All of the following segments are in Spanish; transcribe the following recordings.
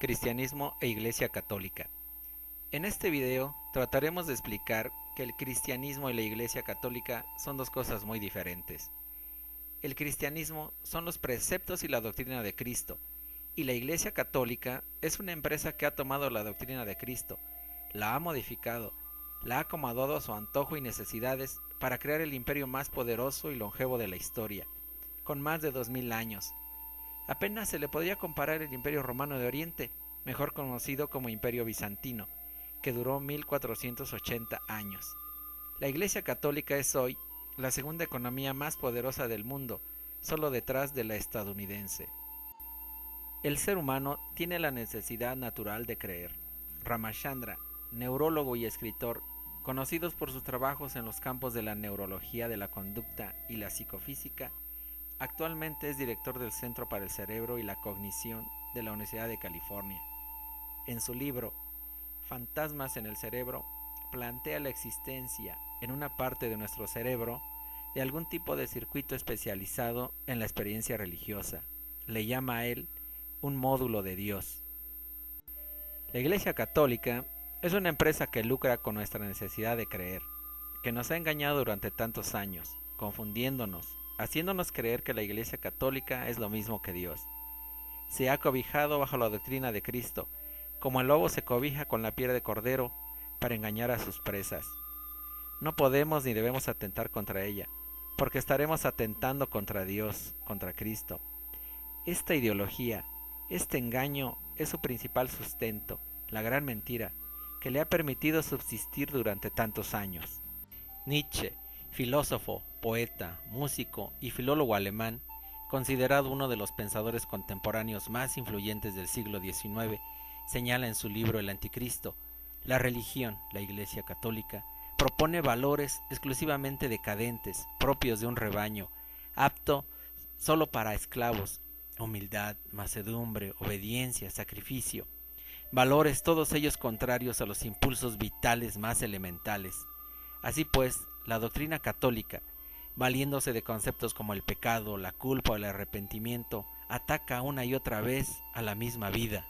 Cristianismo e Iglesia Católica. En este video trataremos de explicar que el cristianismo y la Iglesia Católica son dos cosas muy diferentes. El cristianismo son los preceptos y la doctrina de Cristo, y la Iglesia Católica es una empresa que ha tomado la doctrina de Cristo, la ha modificado, la ha acomodado a su antojo y necesidades para crear el imperio más poderoso y longevo de la historia, con más de 2000 años. Apenas se le podría comparar el Imperio Romano de Oriente, mejor conocido como Imperio Bizantino, que duró 1480 años. La Iglesia Católica es hoy la segunda economía más poderosa del mundo, solo detrás de la estadounidense. El ser humano tiene la necesidad natural de creer. Ramachandra, neurólogo y escritor, conocidos por sus trabajos en los campos de la neurología de la conducta y la psicofísica, actualmente es director del Centro para el Cerebro y la Cognición de la Universidad de California. En su libro, Fantasmas en el Cerebro, plantea la existencia en una parte de nuestro cerebro de algún tipo de circuito especializado en la experiencia religiosa. Le llama a él un módulo de Dios. La Iglesia Católica es una empresa que lucra con nuestra necesidad de creer, que nos ha engañado durante tantos años, confundiéndonos, haciéndonos creer que la Iglesia Católica es lo mismo que Dios. Se ha cobijado bajo la doctrina de Cristo, como el lobo se cobija con la piel de cordero para engañar a sus presas. No podemos ni debemos atentar contra ella, porque estaremos atentando contra Dios, contra Cristo. Esta ideología, este engaño es su principal sustento, la gran mentira, que le ha permitido subsistir durante tantos años. Nietzsche, filósofo, poeta, músico y filólogo alemán, considerado uno de los pensadores contemporáneos más influyentes del siglo XIX, señala en su libro El Anticristo: la religión, la Iglesia Católica, propone valores exclusivamente decadentes, propios de un rebaño, apto solo para esclavos: humildad, mansedumbre, obediencia, sacrificio. Valores todos ellos contrarios a los impulsos vitales más elementales. Así pues, la doctrina católica, valiéndose de conceptos como el pecado, la culpa o el arrepentimiento, ataca una y otra vez a la misma vida.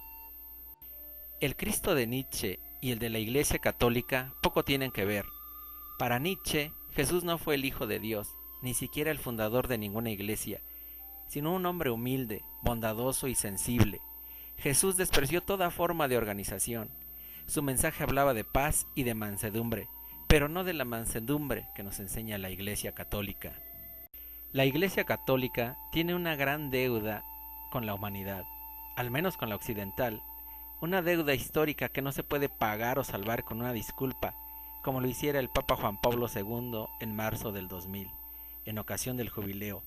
El Cristo de Nietzsche y el de la Iglesia Católica poco tienen que ver. Para Nietzsche, Jesús no fue el Hijo de Dios, ni siquiera el fundador de ninguna iglesia, sino un hombre humilde, bondadoso y sensible. Jesús despreció toda forma de organización. Su mensaje hablaba de paz y de mansedumbre, pero no de la mansedumbre que nos enseña la Iglesia Católica. La Iglesia Católica tiene una gran deuda con la humanidad, al menos con la occidental, una deuda histórica que no se puede pagar o salvar con una disculpa, como lo hiciera el Papa Juan Pablo II en marzo del 2000, en ocasión del jubileo.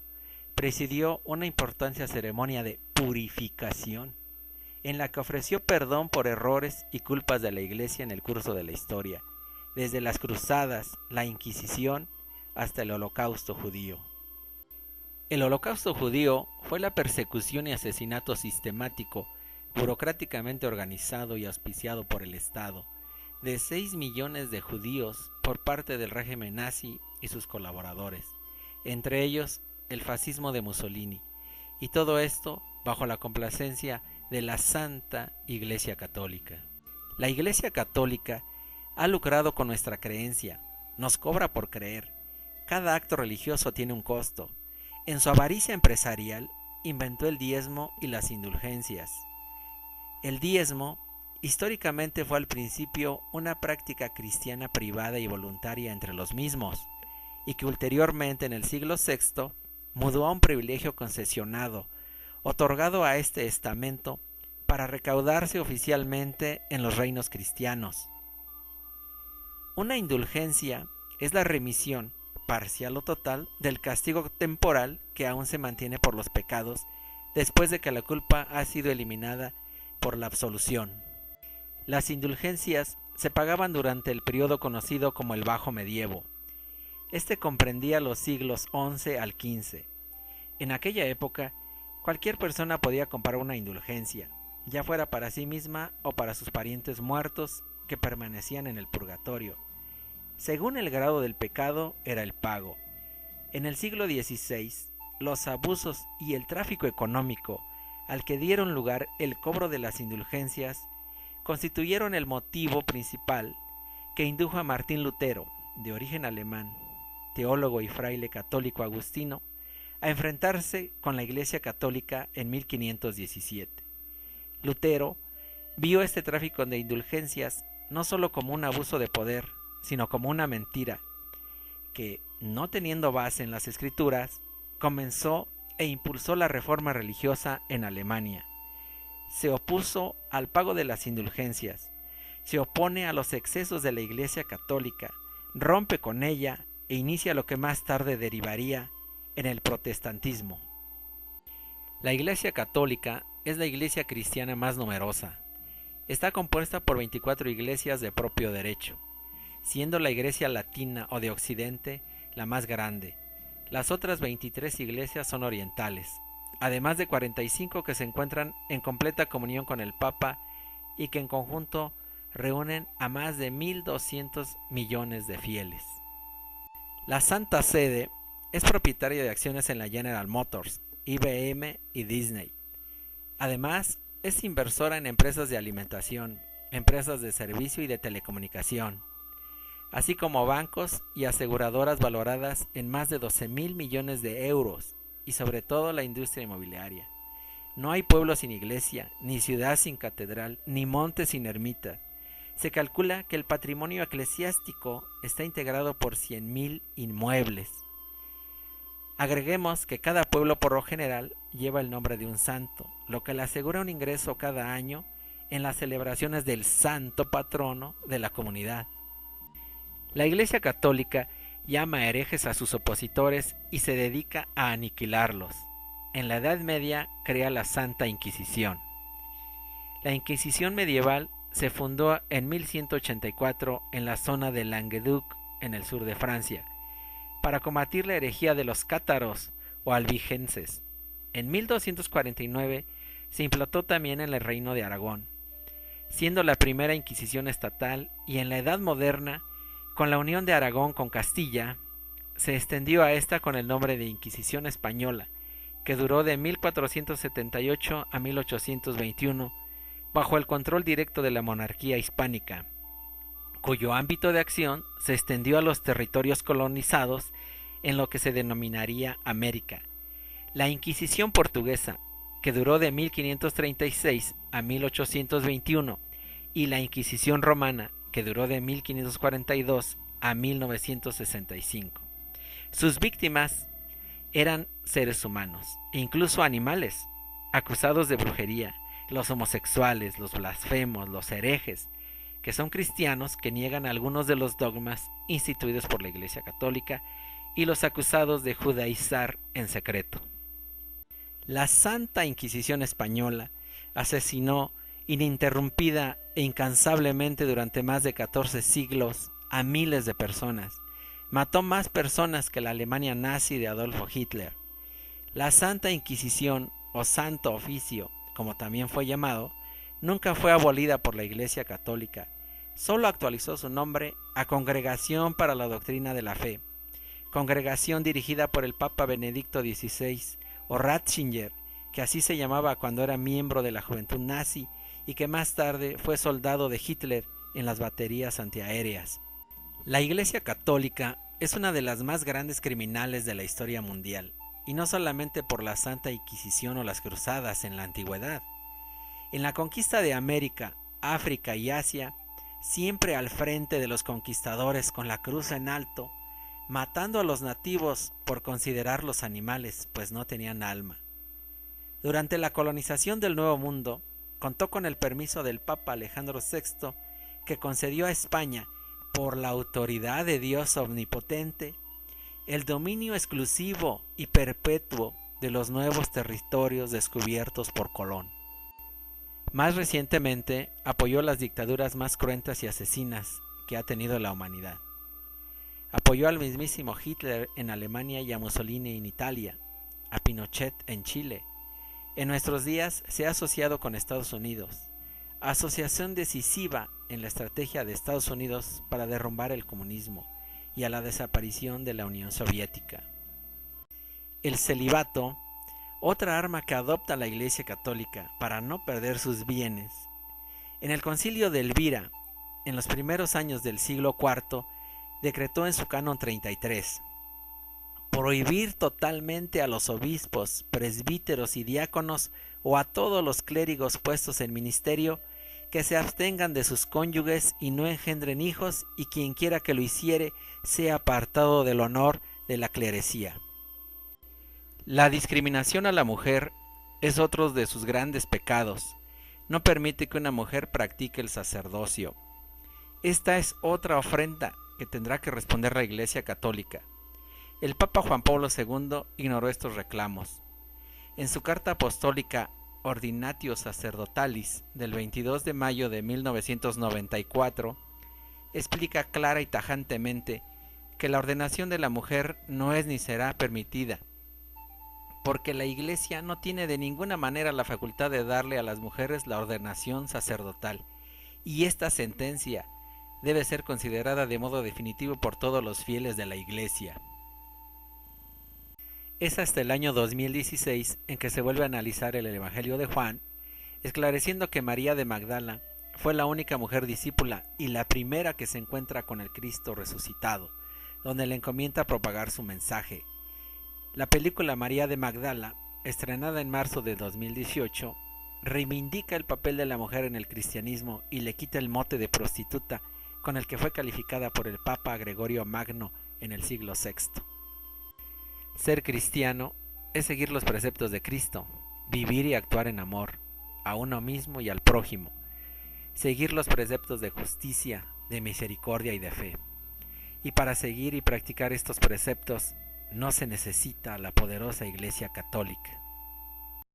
Presidió una importante ceremonia de purificación, en la que ofreció perdón por errores y culpas de la Iglesia en el curso de la historia, desde las cruzadas, la Inquisición, hasta el Holocausto judío. El Holocausto judío fue la persecución y asesinato sistemático, burocráticamente organizado y auspiciado por el Estado, de 6 millones de judíos por parte del régimen nazi y sus colaboradores, entre ellos el fascismo de Mussolini, y todo esto bajo la complacencia de la Santa Iglesia Católica. La Iglesia Católica ha lucrado con nuestra creencia, nos cobra por creer. Cada acto religioso tiene un costo. En su avaricia empresarial inventó el diezmo y las indulgencias. El diezmo históricamente fue al principio una práctica cristiana privada y voluntaria entre los mismos, y que ulteriormente en el siglo VI mudó a un privilegio concesionado, otorgado a este estamento para recaudarse oficialmente en los reinos cristianos. Una indulgencia es la remisión, parcial o total, del castigo temporal que aún se mantiene por los pecados después de que la culpa ha sido eliminada por la absolución. Las indulgencias se pagaban durante el periodo conocido como el Bajo Medievo. Este comprendía los siglos XI al XV. En aquella época, cualquier persona podía comprar una indulgencia, ya fuera para sí misma o para sus parientes muertos que permanecían en el purgatorio. Según el grado del pecado era el pago. En el siglo XVI, los abusos y el tráfico económico al que dieron lugar el cobro de las indulgencias, constituyeron el motivo principal que indujo a Martín Lutero, de origen alemán, teólogo y fraile católico agustino, a enfrentarse con la Iglesia Católica en 1517. Lutero vio este tráfico de indulgencias no solo como un abuso de poder, sino como una mentira, que, no teniendo base en las Escrituras, comenzó e impulsó la reforma religiosa en Alemania. Se opuso al pago de las indulgencias, se opone a los excesos de la Iglesia Católica, rompe con ella e inicia lo que más tarde derivaría en el protestantismo. La Iglesia Católica es la iglesia cristiana más numerosa. Está compuesta por 24 iglesias de propio derecho, siendo la Iglesia Latina o de Occidente la más grande. Las otras 23 iglesias son orientales, además de 45 que se encuentran en completa comunión con el Papa y que en conjunto reúnen a más de 1.200 millones de fieles. La Santa Sede es propietaria de acciones en la General Motors, IBM y Disney. Además, es inversora en empresas de alimentación, empresas de servicio y de telecomunicación, así como bancos y aseguradoras valoradas en más de 12.000 millones de euros, y sobre todo la industria inmobiliaria. No hay pueblo sin iglesia, ni ciudad sin catedral, ni monte sin ermita. Se calcula que el patrimonio eclesiástico está integrado por 100.000 inmuebles. Agreguemos que cada pueblo por lo general lleva el nombre de un santo, lo que le asegura un ingreso cada año en las celebraciones del santo patrono de la comunidad. La Iglesia Católica llama herejes a sus opositores y se dedica a aniquilarlos. En la Edad Media crea la Santa Inquisición. La Inquisición medieval se fundó en 1184 en la zona de Languedoc, en el sur de Francia, para combatir la herejía de los cátaros o albigenses. En 1249 se implantó también en el Reino de Aragón, siendo la primera Inquisición estatal, y en la Edad Moderna, con la unión de Aragón con Castilla, se extendió a esta con el nombre de Inquisición Española, que duró de 1478 a 1821, bajo el control directo de la monarquía hispánica, cuyo ámbito de acción se extendió a los territorios colonizados en lo que se denominaría América. La Inquisición portuguesa, que duró de 1536 a 1821, y la Inquisición romana, que duró de 1542 a 1965. Sus víctimas eran seres humanos, incluso animales, acusados de brujería, los homosexuales, los blasfemos, los herejes, que son cristianos que niegan algunos de los dogmas instituidos por la Iglesia Católica, y los acusados de judaizar en secreto. La Santa Inquisición Española asesinó ininterrumpida e incansablemente durante más de 14 siglos a miles de personas. Mató más personas que la Alemania nazi de Adolfo Hitler. La Santa Inquisición, o Santo Oficio, como también fue llamado, nunca fue abolida por la Iglesia Católica. Solo actualizó su nombre a Congregación para la Doctrina de la Fe, congregación dirigida por el Papa Benedicto XVI, o Ratzinger, que así se llamaba cuando era miembro de la juventud nazi y que más tarde fue soldado de Hitler en las baterías antiaéreas. La Iglesia Católica es una de las más grandes criminales de la historia mundial, y no solamente por la Santa Inquisición o las cruzadas en la antigüedad. En la conquista de América, África y Asia, siempre al frente de los conquistadores con la cruz en alto, matando a los nativos por considerarlos animales, pues no tenían alma. Durante la colonización del Nuevo Mundo, contó con el permiso del Papa Alejandro VI, que concedió a España, por la autoridad de Dios omnipotente, el dominio exclusivo y perpetuo de los nuevos territorios descubiertos por Colón. Más recientemente, apoyó las dictaduras más cruentas y asesinas que ha tenido la humanidad. Apoyó al mismísimo Hitler en Alemania y a Mussolini en Italia, a Pinochet en Chile. En nuestros días se ha asociado con Estados Unidos, asociación decisiva en la estrategia de Estados Unidos para derrumbar el comunismo y a la desaparición de la Unión Soviética. El celibato, Otra arma que adopta la Iglesia Católica para no perder sus bienes. En el Concilio de Elvira, en los primeros años del siglo IV, decretó en su Canon 33: prohibir totalmente a los obispos, presbíteros y diáconos o a todos los clérigos puestos en ministerio que se abstengan de sus cónyuges y no engendren hijos, y quien quiera que lo hiciere sea apartado del honor de la clerecía. La discriminación a la mujer es otro de sus grandes pecados. No permite que una mujer practique el sacerdocio. Esta es otra ofrenda que tendrá que responder la Iglesia Católica. El Papa Juan Pablo II ignoró estos reclamos. En su carta apostólica Ordinatio Sacerdotalis del 22 de mayo de 1994, explica clara y tajantemente que la ordenación de la mujer no es ni será permitida, porque la Iglesia no tiene de ninguna manera la facultad de darle a las mujeres la ordenación sacerdotal, y esta sentencia debe ser considerada de modo definitivo por todos los fieles de la Iglesia. Es hasta el año 2016 en que se vuelve a analizar el Evangelio de Juan, esclareciendo que María de Magdala fue la única mujer discípula y la primera que se encuentra con el Cristo resucitado, donde le encomienda propagar su mensaje. La película María de Magdala, estrenada en marzo de 2018, reivindica el papel de la mujer en el cristianismo y le quita el mote de prostituta con el que fue calificada por el Papa Gregorio Magno en el siglo VI. Ser cristiano es seguir los preceptos de Cristo, vivir y actuar en amor, a uno mismo y al prójimo, seguir los preceptos de justicia, de misericordia y de fe. Y para seguir y practicar estos preceptos no se necesita la poderosa Iglesia Católica.